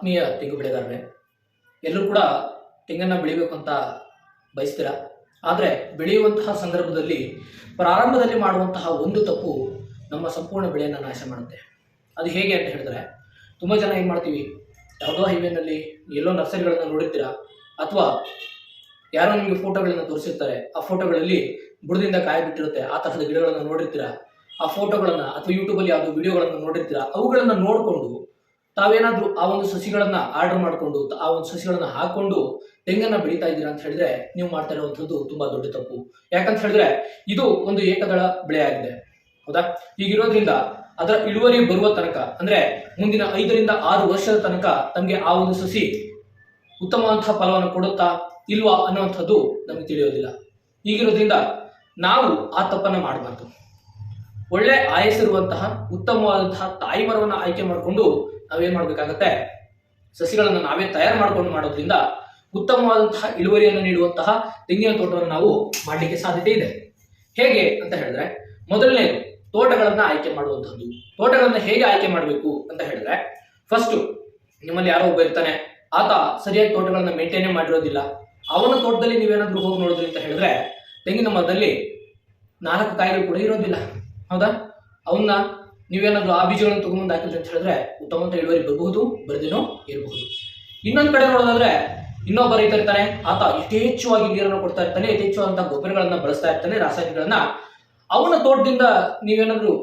ಆತ್ಮೀಯ ತೆಂಗು ಬೆಳೆಗಾರರೇ, ಎಲ್ಲರೂ ಕೂಡ ತೆಂಗನ್ನು ಬೆಳಿಬೇಕು ಅಂತ ಬಯಸ್ತೀರಾ. ಆದರೆ ಬೆಳೆಯುವಂತಹ ಸಂದರ್ಭದಲ್ಲಿ ಪ್ರಾರಂಭದಲ್ಲಿ ಮಾಡುವಂತಹ ಒಂದು ತಪ್ಪು ನಮ್ಮ ಸಂಪೂರ್ಣ ಬೆಳೆಯನ್ನು ನಾಶ ಮಾಡುತ್ತೆ. ಅದು ಹೇಗೆ ಅಂತ ಹೇಳಿದ್ರೆ, ತುಂಬ ಜನ ಏನು ಮಾಡ್ತೀವಿ, ಯಾವುದೋ ಹೈವೇನಲ್ಲಿ ಎಲ್ಲೋ ನರ್ಸರಿಗಳನ್ನು ನೋಡಿರ್ತೀರಾ, ಅಥವಾ ಯಾರೋ ನಿಮಗೆ ಫೋಟೋಗಳನ್ನು ತೋರಿಸಿರ್ತಾರೆ. ಆ ಫೋಟೋಗಳಲ್ಲಿ ಬುಡದಿಂದ ಕಾಯಿ ಬಿಟ್ಟಿರುತ್ತೆ, ಆ ತರಹದ ಗಿಡಗಳನ್ನು ನೋಡಿರ್ತೀರಾ. ಆ ಫೋಟೋಗಳನ್ನು ಅಥವಾ ಯೂಟ್ಯೂಬಲ್ಲಿ ಯಾವುದೋ ವಿಡಿಯೋಗಳನ್ನು ನೋಡಿರ್ತೀರಾ. ಅವುಗಳನ್ನು ನೋಡಿಕೊಂಡು ತಾವೇನಾದ್ರೂ ಆ ಒಂದು ಸಸಿಗಳನ್ನ ಆರ್ಡರ್ ಮಾಡಿಕೊಂಡು ಆ ಒಂದು ಸಸಿಗಳನ್ನ ಹಾಕೊಂಡು ತೆಂಗನ್ನ ಬೆಳೀತಾ ಇದ್ದೀರಾ ಅಂತ ಹೇಳಿದ್ರೆ ನೀವು ಮಾಡ್ತಾ ಇರುವಂಥದ್ದು ತುಂಬಾ ದೊಡ್ಡ ತಪ್ಪು. ಯಾಕಂತ ಹೇಳಿದ್ರೆ ಇದು ಒಂದು ಏಕದಳ ಬೆಳೆ ಆಗಿದೆ, ಹೌದಾ? ಹೀಗಿರೋದ್ರಿಂದ ಅದರ ಇಳುವರಿ ಬರುವ ತನಕ, ಅಂದ್ರೆ ಮುಂದಿನ 5 ರಿಂದ 6 ವರ್ಷದ ತನಕ ತಮಗೆ ಆ ಒಂದು ಸಸಿ ಉತ್ತಮವಾದಂತಹ ಫಲವನ್ನು ಕೊಡುತ್ತಾ ಇಲ್ವಾ ಅನ್ನುವಂಥದ್ದು ನಮಗೆ ತಿಳಿಯೋದಿಲ್ಲ. ಹೀಗಿರೋದ್ರಿಂದ ನಾವು ಆ ತಪ್ಪನ್ನ ಮಾಡಬಾರ್ದು. ಒಳ್ಳೆ ಆಯಸ್ಸಿರುವಂತಹ ಉತ್ತಮವಾದಂತಹ ತಾಯಿ ಮರವನ್ನು ಆಯ್ಕೆ ಮಾಡಿಕೊಂಡು ನಾವೇನ್ ಮಾಡ್ಬೇಕಾಗತ್ತೆ, ಸಸಿಗಳನ್ನು ನಾವೇ ತಯಾರು ಮಾಡ್ಕೊಂಡು ಮಾಡೋದ್ರಿಂದ ಉತ್ತಮವಾದಂತಹ ಇಳುವರಿಯನ್ನು ನೀಡುವಂತಹ ತೆಂಗಿನ ತೋಟವನ್ನು ನಾವು ಮಾಡಲಿಕ್ಕೆ ಸಾಧ್ಯತೆ ಇದೆ. ಹೇಗೆ ಅಂತ ಹೇಳಿದ್ರೆ, ಮೊದಲನೇ ತೋಟಗಳನ್ನ ಆಯ್ಕೆ ಮಾಡುವಂಥದ್ದು. ತೋಟಗಳನ್ನ ಹೇಗೆ ಆಯ್ಕೆ ಮಾಡಬೇಕು ಅಂತ ಹೇಳಿದ್ರೆ, ಫಸ್ಟ್ ನಿಮ್ಮಲ್ಲಿ ಯಾರೋ ಒಬ್ಬ ಇರ್ತಾನೆ, ಆತ ಸರಿಯಾಗಿ ತೋಟಗಳನ್ನ ಮೇಂಟೈನ್ ಮಾಡಿರೋದಿಲ್ಲ. ಅವನ ತೋಟದಲ್ಲಿ ನೀವೇನಾದ್ರೂ ಹೋಗಿ ನೋಡಿದ್ರಿ ಅಂತ ಹೇಳಿದ್ರೆ ತೆಂಗಿನ ಮರದಲ್ಲಿ 4 ಕಾಯಿಗಳು ಕೂಡ ಇರೋದಿಲ್ಲ, ಹೌದಾ? ಅವನ್ನ ನೀವೇನಾದ್ರೂ ಆ ಬೀಜಗಳನ್ನು ತಗೊಂಡು ಹಾಕಿದ್ರಿ ಅಂತ ಹೇಳಿದ್ರೆ ಉತ್ತಮ ಇಳುವರಿ ಬರಬಹುದು, ಬರದೇನೋ ಇರಬಹುದು. ಇನ್ನೊಂದು ಕಡೆ ನೋಡೋದಾದ್ರೆ, ಇನ್ನೊಬ್ಬ ರೈತ ಇರ್ತಾನೆ, ಆತ ಯಥೇಚ್ಛವಾಗಿ ನೀರನ್ನು ಕೊಡ್ತಾ ಇರ್ತಾನೆ, ಯಥೇಚ್ಛವಾದಂತಹ ಗೊಬ್ಬರಗಳನ್ನ ಬಳಸ್ತಾ ಇರ್ತಾನೆ, ರಾಸಾಯನಿಕಗಳನ್ನ. ಅವನ ತೋಟದಿಂದ ನೀವೇನಾದ್ರೂ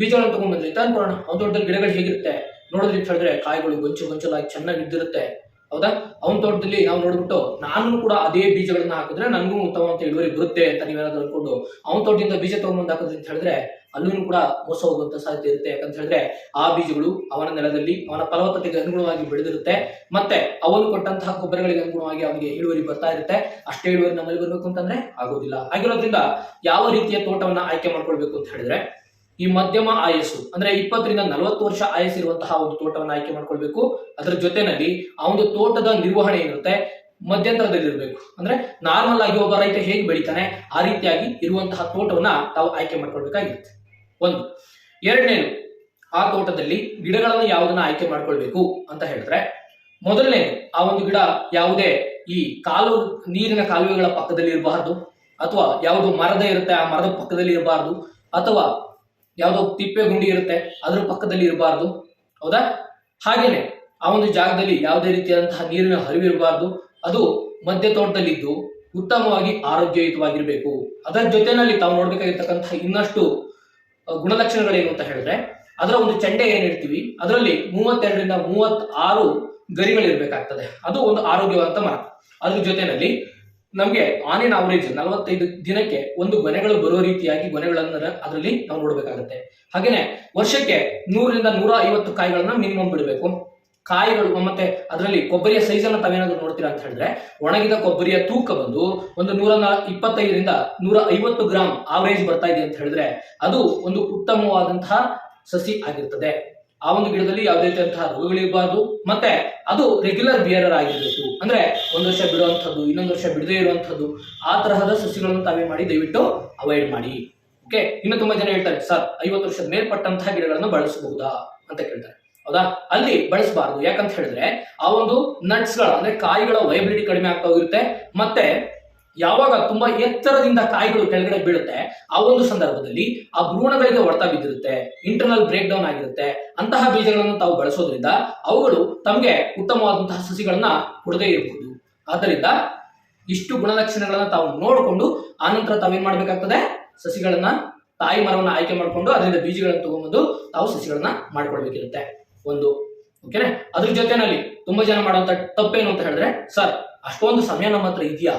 ಬೀಜಗಳನ್ನು ತಗೊಂಡ್ ಬಂದ್ರಿ ಅಂತ ಅನ್ಕೊಳ್ಳೋಣ. ಅವನ ತೋಟದಲ್ಲಿ ಗಿಡಗಳು ಹೇಗಿರುತ್ತೆ ನೋಡಿದ್ರಿ ಅಂತ ಹೇಳಿದ್ರೆ ಕಾಯಿಗಳು ಗೊಂಚಲಾಗಿ ಚೆನ್ನಾಗಿ ಇದ್ದಿರುತ್ತೆ, ಹೌದಾ? ಅವನ ತೋಟದಲ್ಲಿ ನಾವು ನೋಡ್ಬಿಟ್ಟು ನಾನು ಕೂಡ ಅದೇ ಬೀಜಗಳನ್ನ ಹಾಕಿದ್ರೆ ನನಗೂ ಉತ್ತಮವಾದ ಇಳುವರಿ ಬರುತ್ತೆ ಅಂತ ನೀವೇನಾದ್ರೂ ಅನ್ಕೊಂಡು ಅವನ ತೋಟದಿಂದ ಬೀಜ ತಗೊಂಡ್ಬಂದು ಹಾಕಿದ್ರಿ ಅಂತ ಹೇಳಿದ್ರೆ ಅಲ್ಲೂ ಕೂಡ ಮೋಸ ಹೋಗುವಂತ ಸಾಧ್ಯತೆ ಇರುತ್ತೆ. ಯಾಕಂತ ಹೇಳಿದ್ರೆ ಆ ಬೀಜಗಳು ಅವನ ನೆಲದಲ್ಲಿ ಅವನ ಫಲವತ್ತತೆಗೆ ಅನುಗುಣವಾಗಿ ಬೆಳೆದಿರುತ್ತೆ, ಮತ್ತೆ ಅವನು ಕೊಟ್ಟಂತಹ ಗೊಬ್ಬರಗಳಿಗೆ ಅನುಗುಣವಾಗಿ ಅವನಿಗೆ ಇಳುವರಿ ಬರ್ತಾ ಇರುತ್ತೆ. ಅಷ್ಟೇ ಇಳುವರಿ ನಮ್ಮಲ್ಲಿ ಬರ್ಬೇಕು ಅಂತಂದ್ರೆ ಆಗೋದಿಲ್ಲ. ಆಗಿರೋದ್ರಿಂದ ಯಾವ ರೀತಿಯ ತೋಟವನ್ನ ಆಯ್ಕೆ ಮಾಡ್ಕೊಳ್ಬೇಕು ಅಂತ ಹೇಳಿದ್ರೆ, ಈ ಮಧ್ಯಮ ಆಯಸ್ಸು ಅಂದ್ರೆ 20 ರಿಂದ 40 ವರ್ಷ ಆಯಸ್ಸಿರುವಂತಹ ಒಂದು ತೋಟವನ್ನು ಆಯ್ಕೆ ಮಾಡ್ಕೊಳ್ಬೇಕು. ಅದರ ಜೊತೆನಲ್ಲಿ ಆ ಒಂದು ತೋಟದ ನಿರ್ವಹಣೆ ಇರುತ್ತೆ ಮಧ್ಯಂತರದಲ್ಲಿ ಇರಬೇಕು. ಅಂದ್ರೆ ನಾರ್ಮಲ್ ಆಗಿ ಒಬ್ಬ ರೈತ ಹೇಗೆ ಬೆಳಿತಾನೆ ಆ ರೀತಿಯಾಗಿ ಇರುವಂತಹ ತೋಟವನ್ನ ತಾವು ಆಯ್ಕೆ ಮಾಡ್ಕೊಳ್ಬೇಕಾಗಿರುತ್ತೆ. ಒಂದು. ಎರಡನೇದು, ಆ ತೋಟದಲ್ಲಿ ಗಿಡಗಳನ್ನ ಯಾವುದನ್ನ ಆಯ್ಕೆ ಮಾಡ್ಕೊಳ್ಬೇಕು ಅಂತ ಹೇಳಿದ್ರೆ, ಮೊದಲನೇ ಆ ಒಂದು ಗಿಡ ಯಾವುದೇ ಈ ನೀರಿನ ಕಾಲುವೆಗಳ ಪಕ್ಕದಲ್ಲಿ ಇರಬಾರ್ದು, ಅಥವಾ ಯಾವುದು ಮರದ ಇರುತ್ತೆ ಆ ಮರದ ಪಕ್ಕದಲ್ಲಿ ಇರಬಾರ್ದು, ಅಥವಾ ಯಾವುದೋ ತಿಪ್ಪೆ ಗುಂಡಿ ಇರುತ್ತೆ ಅದ್ರ ಪಕ್ಕದಲ್ಲಿ ಇರಬಾರ್ದು, ಹೌದಾ? ಹಾಗೇನೆ ಆ ಒಂದು ಜಾಗದಲ್ಲಿ ಯಾವುದೇ ರೀತಿಯಾದಂತಹ ನೀರಿನ ಹರಿವಿರಬಾರ್ದು. ಅದು ಮಧ್ಯ ತೋಟದಲ್ಲಿದ್ದು ಉತ್ತಮವಾಗಿ ಆರೋಗ್ಯಯುತವಾಗಿರ್ಬೇಕು. ಅದರ ಜೊತೆನಲ್ಲಿ ತಾವು ನೋಡ್ಬೇಕಾಗಿರ್ತಕ್ಕಂತಹ ಇನ್ನಷ್ಟು ಗುಣಲಕ್ಷಣಗಳೇನು ಅಂತ ಹೇಳಿದ್ರೆ, ಅದರ ಒಂದು ಚೆಂಡೆ ಏನಿರ್ತೀವಿ ಅದರಲ್ಲಿ 32 ರಿಂದ 36 ಗರಿಗಳಿರ್ಬೇಕಾಗ್ತದೆ. ಅದು ಒಂದು ಆರೋಗ್ಯವಂತ ಮರ. ಅದ್ರ ಜೊತೆನಲ್ಲಿ ನಮ್ಗೆ ಆನ್ ಎನ್ ಅವರೇಜ್ 45 ದಿನಕ್ಕೆ ಒಂದು ಗೊನೆಗಳು ಬರೋ ರೀತಿಯಾಗಿ ಗೊನೆಗಳನ್ನ ಅದರಲ್ಲಿ ನಾವು ನೋಡ್ಬೇಕಾಗತ್ತೆ. ಹಾಗೇನೆ ವರ್ಷಕ್ಕೆ 100 ರಿಂದ 150 ಕಾಯಿಗಳನ್ನ ಮಿನಿಮಮ್ ಬಿಡಬೇಕು. ಕಾಯಿಗಳು ಮತ್ತೆ ಅದರಲ್ಲಿ ಕೊಬ್ಬರಿಯ ಸೈಜ್ ಅನ್ನ ತಾವೇನಾದ್ರೂ ನೋಡ್ತೀರಾ ಅಂತ ಹೇಳಿದ್ರೆ, ಒಣಗಿದ ಕೊಬ್ಬರಿಯ ತೂಕ ಬಂದು ಒಂದು 125 ರಿಂದ 150 ಗ್ರಾಮ್ ಆವರೇಜ್ ಬರ್ತಾ ಇದೆ ಅಂತ ಹೇಳಿದ್ರೆ ಅದು ಒಂದು ಉತ್ತಮವಾದಂತಹ ಸಸಿ ಆಗಿರ್ತದೆ. ಆ ಒಂದು ಗಿಡದಲ್ಲಿ ಯಾವುದೇ ರೀತಿಯಂತಹ ರೋಗಗಳಿರಬಾರ್ದು, ಮತ್ತೆ ಅದು ರೆಗ್ಯುಲರ್ ಬಿಯರರ್ ಆಗಿರ್ಬೇಕು. ಅಂದ್ರೆ 1 ವರ್ಷ ಬಿಡುವಂಥದ್ದು, ಇನ್ನೊಂದು ವರ್ಷ ಬಿಡದೇ ಇರುವಂಥದ್ದು, ಆ ತರಹದ ಸಸಿಗಳನ್ನು ತಾವೇ ಮಾಡಿ ದಯವಿಟ್ಟು ಅವಾಯ್ಡ್ ಮಾಡಿ. ಓಕೆ. ಇನ್ನು ತುಂಬಾ ಜನ ಹೇಳ್ತಾರೆ, ಸರ್ 50 ವರ್ಷದ ಮೇಲ್ಪಟ್ಟಂತಹ ಗಿಡಗಳನ್ನು ಬಳಸಬಹುದಾ ಅಂತ ಕೇಳ್ತಾರೆ, ಹೌದಾ? ಅಲ್ಲಿ ಬಳಸಬಾರ್ದು. ಯಾಕಂತ ಹೇಳಿದ್ರೆ ಆ ಒಂದು ನಟ್ಸ್ ಗಳ ಅಂದ್ರೆ ಕಾಯಿಗಳ ವೈಬಿಲಿಟಿ ಕಡಿಮೆ ಆಗ್ತಾ ಹೋಗುತ್ತೆ. ಮತ್ತೆ ಯಾವಾಗ ತುಂಬಾ ಎತ್ತರದಿಂದ ಕಾಯಿಗಳು ಕೆಳಗಡೆ ಬೀಳುತ್ತೆ ಆ ಒಂದು ಸಂದರ್ಭದಲ್ಲಿ ಆ ಭ್ರೂಣಗಳಿಗೆ ಹೊಡೆತ ಬಿದ್ದಿರುತ್ತೆ, ಇಂಟರ್ನಲ್ ಬ್ರೇಕ್ ಡೌನ್ ಆಗಿರುತ್ತೆ. ಅಂತಹ ಬೀಜಗಳನ್ನು ತಾವು ಬಳಸೋದ್ರಿಂದ ಅವುಗಳು ತಮಗೆ ಉತ್ತಮವಾದಂತಹ ಸಸಿಗಳನ್ನ ಕೊಡದೇ ಇರಬಹುದು. ಆದ್ದರಿಂದ ಇಷ್ಟು ಗುಣಲಕ್ಷಣಗಳನ್ನ ತಾವು ನೋಡಿಕೊಂಡು ಆನಂತರ ತಾವೇನ್ ಮಾಡ್ಬೇಕಾಗ್ತದೆ, ಸಸಿಗಳನ್ನ ತಾಯಿ ಮರವನ್ನ ಆಯ್ಕೆ ಮಾಡ್ಕೊಂಡು ಅದರಿಂದ ಬೀಜಗಳನ್ನು ತಗೊಂಡ್ಬಂದು ತಾವು ಸಸಿಗಳನ್ನ ಮಾಡ್ಕೊಳ್ಬೇಕಿರುತ್ತೆ. ಒಂದು. ಓಕೆನಾ? ಅದ್ರ ಜೊತೆನಲ್ಲಿ ತುಂಬಾ ಜನ ಮಾಡುವಂತ ತಪ್ಪೇನು ಅಂತ ಹೇಳಿದ್ರೆ, ಸರ್ ಅಷ್ಟೊಂದು ಸಮಯ ನಮ್ಮ ಹತ್ರ ಇದೆಯಾ,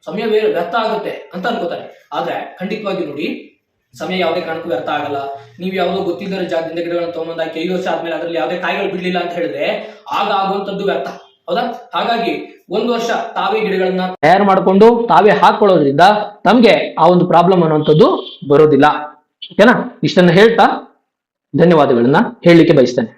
ಸಮಯ ಬೇರೆ ವ್ಯರ್ಥ ಆಗುತ್ತೆ ಅಂತ ಅನ್ಕೋತಾರೆ. ಆದ್ರೆ ಖಂಡಿತವಾಗಿ ನೋಡಿ, ಸಮಯ ಯಾವುದೇ ಕಾರಣಕ್ಕೂ ವ್ಯರ್ಥ ಆಗಲ್ಲ. ನೀವು ಯಾವುದೋ ಗೊತ್ತಿದ್ದರ ಜಾಗದಿಂದ ಗಿಡಗಳನ್ನು ತಗೊಂಬಂದಾಕಿ 5 ವರ್ಷ ಆದ್ಮೇಲೆ ಅದರಲ್ಲಿ ಯಾವುದೇ ಕಾಯಿಗಳು ಬಿಡ್ಲಿಲ್ಲ ಅಂತ ಹೇಳಿದ್ರೆ ಆಗ ಆಗುವಂತದ್ದು ವ್ಯರ್ಥ, ಹೌದಾ? ಹಾಗಾಗಿ 1 ವರ್ಷ ತಾವೇ ಗಿಡಗಳನ್ನ ತಯಾರು ಮಾಡಿಕೊಂಡು ತಾವೇ ಹಾಕೊಳ್ಳೋದ್ರಿಂದ ತಮ್ಗೆ ಆ ಒಂದು ಪ್ರಾಬ್ಲಮ್ ಅನ್ನುವಂಥದ್ದು ಬರೋದಿಲ್ಲ. ಓಕೆನಾ? ಇಷ್ಟನ್ನ ಹೇಳ್ತಾ ಧನ್ಯವಾದಗಳನ್ನ ಹೇಳಲಿಕ್ಕೆ ಬಯಸ್ತೇನೆ.